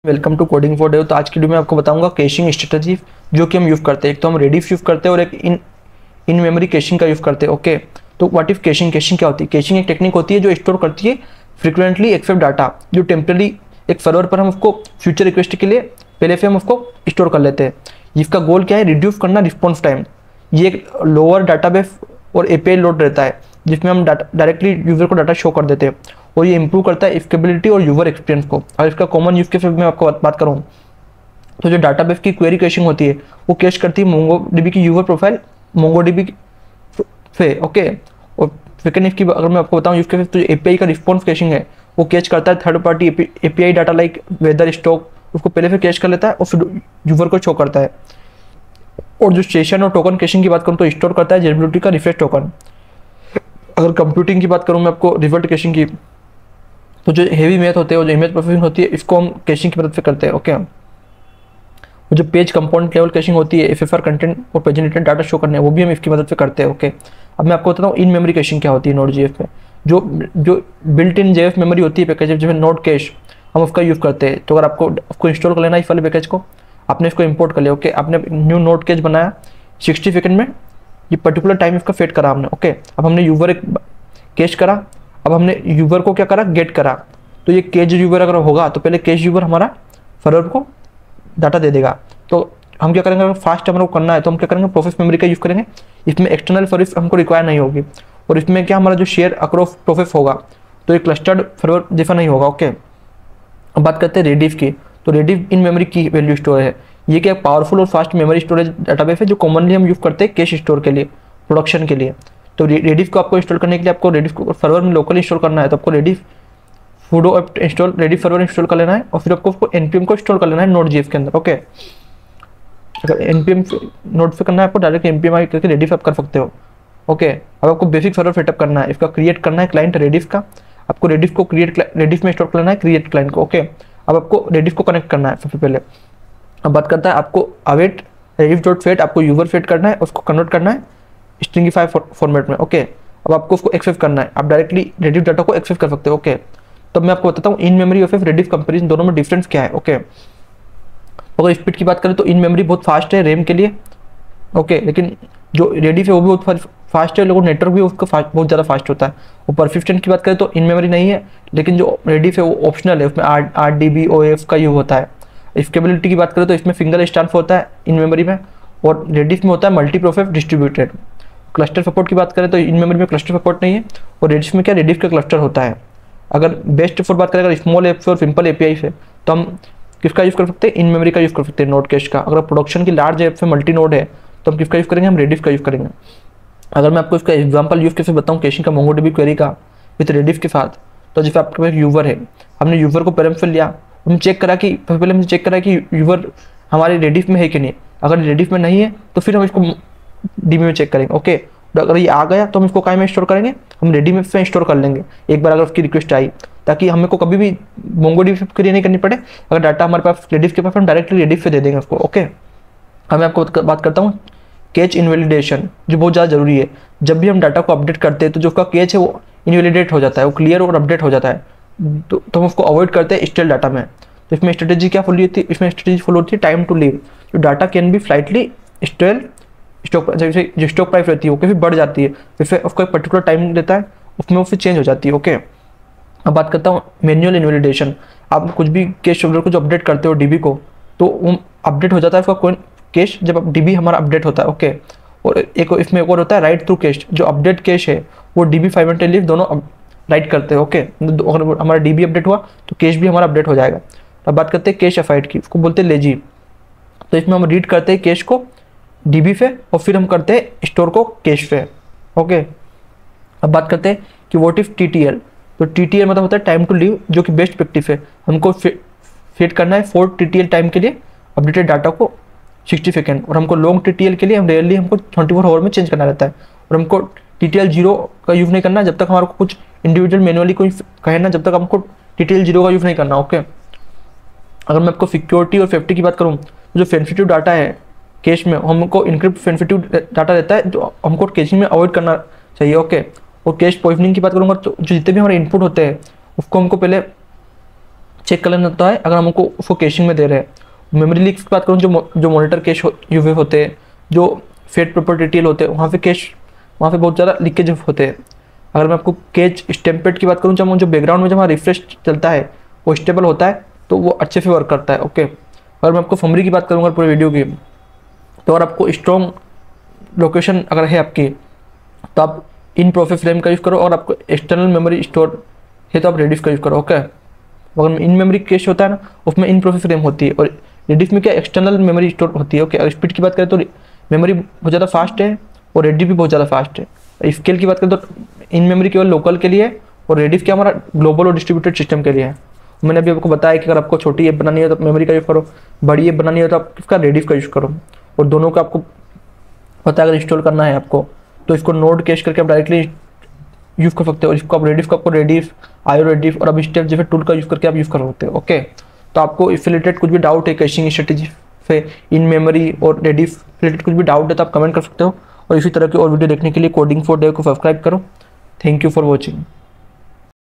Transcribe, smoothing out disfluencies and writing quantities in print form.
Welcome to coding for dev. तो आज की वीडियो में आपको बताऊंगा कैशिंग स्ट्रेटजी जो कि हम यूज़ करते हैं। एक तो हम रेडिफ यूज़ करते हैं और एक इन मेमोरी कैशिंग का यूज़ करते हैं। ओके, तो व्हाट इफ कैशिंग कैशिंग क्या होती है? कैशिंग एक टेक्निक होती है जो स्टोर करती है फ्रीक्वेंटली एक्सेप्ट डाटा जो टेम्पररी एक सर्वर पर हम उसको फ्यूचर रिक्वेस्ट के लिए पहले से हम उसको स्टोर कर लेते हैं। इसका गोल क्या है? रिड्यूस करना रिस्पॉन्स टाइम। ये एक लोअर डाटाबेस और एपीआई लोड रहता है जिसमें हम डायरेक्टली यूजर को डाटा शो कर देते हैं और ये इंप्रूव करता है स्केलेबिलिटी और यूजर एक्सपीरियंस को। और इसका कॉमन यूज केस में आपको बात करूँ तो जो डाटाबेस की क्वेरी कैशिंग होती है वो कैश करती है मोंगोडीबी की यूजर प्रोफाइल मोंगोडीबी से। ओके, और सेकंड इसकी अगर मैं आपको बताऊँ यूज केस तो एपीआई का रिस्पॉन्स कैशिंग है वो कैच करता है third party API data like weather stock, उसको पहले से कैश कर लेता है और फिर यूजर को शो करता है। और जो सेशन और टोकन कैशिंग की बात करूँ तो स्टोर करता है जेनेरेबिलिटी का रिफ्रेश टोकन। अगर कंप्यूटिंग की बात करूँ मैं आपको रिवर्ट कैशिंग की, तो जो हेवी मैथ होते हैं जो इमेज प्रोसेसिंग होती है इसको हम कैशिंग की मदद से करते हैं। ओके, वो जो पेज कंपोनेंट लेवल कैशिंग होती है एफएफआर कंटेंट और पेज रिलेटेड डाटा शो करने वो भी हम इसकी मदद से करते हैं। ओके, अब मैं आपको बताता हूँ इन मेमोरी कैशिंग क्या होती है। नोड जेएफ में जो जो बिल्ट इन जेएफ मेमोरी होती है पैकेज जिसमें नोड कैश हम उसका यूज़ करते हैं। तो अगर आपको इंस्टॉल कर लेना है इस वाले पैकेज को, आपने इसको इंपोर्ट कर लिया। ओके, आपने न्यू नोड कैश बनाया 60 सेकंड में, ये पर्टिकुलर टाइम इसका फेट करा हमने। ओके, अब हमने यूजर एक कैश करा, अब हमने यूजर को क्या करा? गेट करा। तो ये कैश यूजर अगर होगा तो पहले कैश यूजर हमारा सर्वर को डाटा दे देगा। तो हम क्या करेंगे? अगर फास्ट हमारे को करना है तो हम क्या करेंगे? प्रोसेस मेमोरी का यूज़ करेंगे। इसमें एक्सटर्नल सर्विस हमको रिक्वायर नहीं होगी और इसमें क्या हमारा जो शेयर अक्रॉस प्रोसेस होगा तो एक क्लस्टर्ड सर्वर जैसा नहीं होगा। ओके, अब बात करते हैं रेडिफ की। तो रेडिफ इन मेमोरी की वैल्यू स्टोर है। ये क्या पावरफुल और फास्ट मेमोरी स्टोरेज डाटाबेस है जो कॉमनली हम यूज़ करते हैं कैश स्टोर के लिए, प्रोडक्शन के लिए। तो रेडिफ को आपको इंस्टॉल करने के लिए आपको रेडिफ को सर्वर में लोकली इंस्टॉल करना है तो आपको रेडिफ फूडो app install Rediff server install कर लेना है और फिर आपको उसको एनपीएम को इंस्टॉल कर लेना है नोड जेएफ के अंदर। ओके, अगर एनपीएम नोड पे करना है आपको डायरेक्ट एनपीएम आई करके रेडिफ आप कर सकते हो। ओके, अब आपको बेसिक सर्वर सेटअप करना है, इसका क्रिएट करना है क्लाइंट रेडिफ का। आपको रेडिफ को रेडिफ में इंस्टॉल करना है क्रिएट क्लाइंट को। ओके, अब आपको रेडिफ को कनेक्ट करना है सबसे पहले। अब बात करता है आपको अवेट रेडिफ डॉट फेट, आपको यूजर फेट करना है, उसको कन्वर्ट करना है स्ट्रिंगिफाई फॉर्मेट में। ओके, अब आपको उसको एक्सेस करना है, आप डायरेक्टली रेडिफ डाटा को एक्सेस कर सकते हो। ओके, तो मैं आपको बताता हूँ इन मेमोरी और रेडिफ कंपेरिजन दोनों में डिफरेंस क्या है। ओके, अगर स्पीड की बात करें तो इन मेमोरी बहुत फास्ट है रैम के लिए। ओके, लेकिन जो रेडिफ है वो भी बहुत फास्ट है, लेकिन नेटवर्क भी उसका बहुत ज़्यादा फास्ट होता है। और परसिस्टेंट की बात करें तो इन मेमोरी नहीं है, लेकिन जो रेडिफ है वो ऑप्शनल है, उसमें 8 OF का यूज होता है। स्केलेबिलिटी की बात करें तो इसमें सिंगल स्टांस होता है इन मेमोरी में और रेडिफ में होता है multi process distributed. Cluster support की बात करें तो इन मेमोरी में क्लस्टर सपोर्ट नहीं है और रेडिफ में क्या रेडिफ का क्लस्टर होता है। अगर बेस्ट फॉर बात करें अगर स्मॉल ऐप से और सिंपल एपीआई से तो हम किसका यूज़ कर सकते हैं? इन मेमोरी का यूज़ कर सकते हैं नोड कैश का। अगर प्रोडक्शन की लार्ज ऐप से मल्टी नोड है तो हम किसका यूज़ करेंगे? हम रेडिफ का यूज़ करेंगे। अगर मैं आपको इसका एग्जांपल यूज़ कैसे बताऊँ कैशिंग का मोंगोडीबी क्वेरी का विद रेडिफ के साथ, तो जैसे आपके पास यूजर है, हमने यूजर को पैरामीटर लिया, हम चेक करा कि पहले हमने चेक करा कि यूजर हमारे रेडिफ में है कि नहीं। अगर रेडिफ में नहीं है तो फिर हम इसको डीबी में चेक करेंगे। ओके, तो अगर ये आ गया तो हम इसको कहाँ में स्टोर करेंगे? हम रेडी में स्टोर कर लेंगे एक बार अगर उसकी रिक्वेस्ट आई, ताकि हमें को कभी भी मोंगोडीबी के लिए नहीं करनी पड़े। अगर डाटा हमारे पास रेडिफ के पास हम डायरेक्टली रेडिफ से दे देंगे उसको। ओके, अब मैं आपको बात करता हूँ कैच इनवैलिडेशन जो बहुत ज़्यादा जरूरी है। जब भी हम डाटा को अपडेट करते हैं तो जो उसका कैच है वो इनवैलिडेट हो जाता है, वो क्लियर और अपडेट हो जाता है। तो हम उसको अवॉइड करते हैं स्टेल डाटा में। तो इसमें स्ट्रेटेजी क्या फॉलो होती है? इसमें स्ट्रेटेजी फॉलो होती है टाइम टू लीव। जो data can be slightly stale stock, जैसे जो स्टॉक प्राइस रहती है वो काफ़ी बढ़ जाती है, फिर उसको एक पर्टिकुलर टाइम देता है उसमें वो फिर चेंज हो जाती है। ओके, अब बात करता हूँ मैनुअल इनवैलिडेशन। आप कुछ भी कैश शेड्यूलर को जो अपडेट करते हो डीबी को तो वो अपडेट हो जाता है उसका कोई कैश जब डीबी हमारा अपडेट होता है। ओके, और एक इसमें एक और होता है राइट थ्रू कैश। जो अपडेट कैश है वो डीबी साइमल्टेनियसली दोनों राइट करते हैं। ओके, अगर हमारा डीबी अपडेट हुआ तो कैश भी हमारा अपडेट हो जाएगा। अब बात करते हैं कैश असाइड की, उसको बोलते हैं लेजी। तो इसमें हम रीड करते हैं कैश को डीबी पे और फिर हम करते हैं स्टोर को कैश पे। ओके, अब बात करते हैं कि व्हाट इफ टीटीएल। तो टीटीएल मतलब होता है टाइम टू लीव, जो कि बेस्ट प्रैक्टिस है। हमको फिट करना है 4 टीटीएल टाइम के लिए अपडेटेड डाटा को 60 सेकेंड, और हमको लॉन्ग टीटीएल के लिए हम रेयरली हमको 24 आवर में चेंज करना रहता है। और हमको टीटीएल 0 का यूज़ नहीं करना जब तक हमारे को कुछ इंडिविजुअल मैनुअली कोई कहे ना, जब तक हमको टीटीएल 0 का यूज़ नहीं करना। ओके, अगर मैं आपको सिक्योरिटी और सेफ्टी की बात करूँ तो जो सेंसिटिव डाटा है कैश में हमको इनक्रिप्ट सेंसिटिव डाटा रहता है जो हमको कैशिंग में अवॉइड करना चाहिए। ओके, और कैश पॉइजनिंग की बात करूँगा तो जो जितने भी हमारे इनपुट होते हैं उसको हमको पहले चेक कर लेना होता है अगर हमको उसको कैशिंग में दे रहे हैं। मेमोरी लीक्स की बात करूँ, जो मॉनिटर कैश यूवे होते हैं, जो फेड प्रॉपर डिटेल होते हैं, वहाँ पे बहुत ज़्यादा लीकेज होते हैं। अगर मैं आपको कैच स्टैम्पेड की बात करूँ, जब जो बैकग्राउंड में जब रिफ्रेश चलता है वो स्टेबल होता है तो वो अच्छे से वर्क करता है। ओके, अगर मैं आपको फमरी की बात करूँगा पूरे वीडियो की, तो अगर आपको स्ट्रॉन्ग लोकेशन अगर है आपकी, तो आप इन प्रोफाइल फ्रेम का यूज़ करो, और आपको एक्सटर्नल मेमोरी स्टोर है तो आप रेडिफ का यूज़ करो। ओके, अगर इन मेमोरी कैश होता है ना, उसमें इन प्रोफाइल फ्रेम होती है, और रेडिफ में क्या एक्सटर्नल मेमोरी स्टोर होती है। ओके, अगर स्पीड की बात करें तो मेमोरी बहुत ज़्यादा फास्ट है और रेडिफ भी बहुत ज़्यादा फास्ट है। स्केल की बात करें तो इन मेमोरी केवल लोकल के लिए, और रेडिफ क्या हमारा ग्लोबल और डिस्ट्रीब्यूटेड सिस्टम के लिए है। मैंने अभी आपको बताया कि अगर आपको छोटी ऐप बनानी है तो मेमोरी का यूज़ करो, बड़ी ऐप बनानी है तो आप इसका रेडिफ का यूज़ करो। और दोनों का आपको पता है, अगर इंस्टॉल करना है आपको तो इसको नोड कैश करके आप डायरेक्टली यूज़ कर सकते हो, और इसको आप रेडिफ का आपको रेडिफ, आयो रेडिफ और अब स्टेप जैसे टूल का यूज़ करके आप यूज़ कर सकते हो। ओके, तो आपको इससे रिलेटेड कुछ भी डाउट है कैशिंग स्ट्रेटेजी से इन मेमोरी और रेडिफ रिलेटेड कुछ भी डाउट है तो आप कमेंट कर सकते हो। और इसी तरह की और वीडियो देखने के लिए कोडिंग फॉर डेव को सब्सक्राइब करो। Thank you for watching.